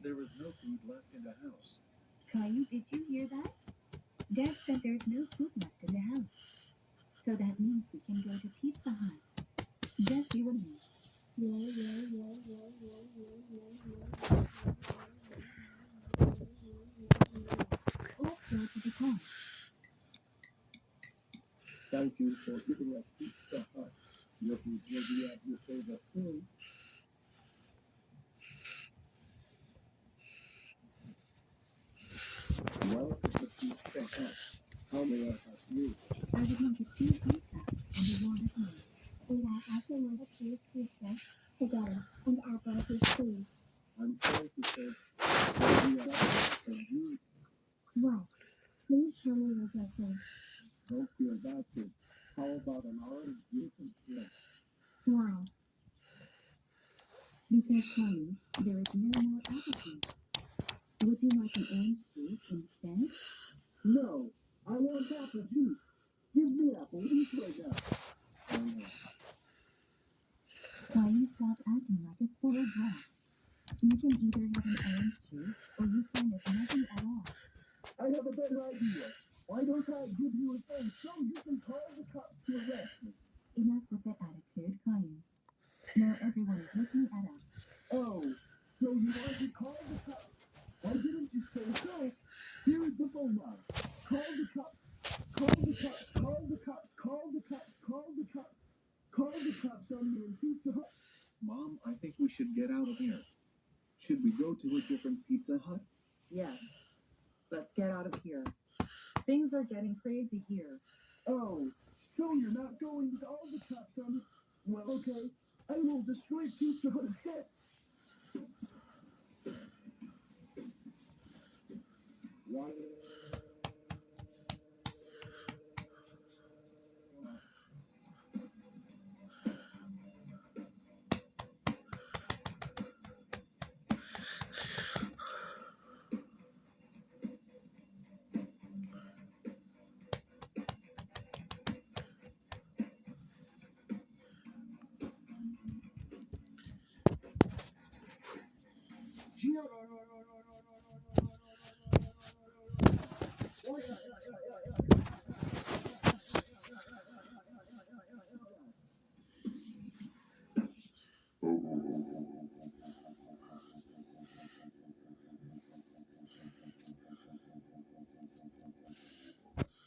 There is no food left in the house. Caillou, did you hear that? Dad said there's no food left in the house. So that means we can go to Pizza Hut. Just you and me. Let's go to the car. Thank you for giving us Pizza Hut. Your food will be at your table soon. Welcome to Pizza Hut. How may I help you? I would like a cheese pizza and a water please. And I also want a cheese pizza, spaghetti, and apple juice, please. I'm sorry to say, there we are some juice. What? Please tell me you're joking. Don't feel bad, kid. How about an orange juice instead? Why? Because, Caillou, there is no more apple juice. Would you like an orange juice instead? No, I want apple juice. Give me apple juice right now. Oh, no. Caillou, stop acting like a spoiled brat. You can either have an orange juice or you can have nothing at all. I have a better idea. Why don't I give you a phone so you can call the cops to arrest me? Enough with the attitude, Caillou. Now everyone is looking at us. Oh, so you want to call the cops? Why didn't you say so? Here is the phone line. Call the cops. Call the cops. Call the cops. Call the cops. Call the cops. Call the cops on me in Pizza Hut. Mom, I think we should get out of here. Should we go to a different Pizza Hut? Yes. Let's get out of here. Things are getting crazy here. Oh, so you're not going with all the cops on me? Well, okay. I will destroy Pizza Hut instead. Why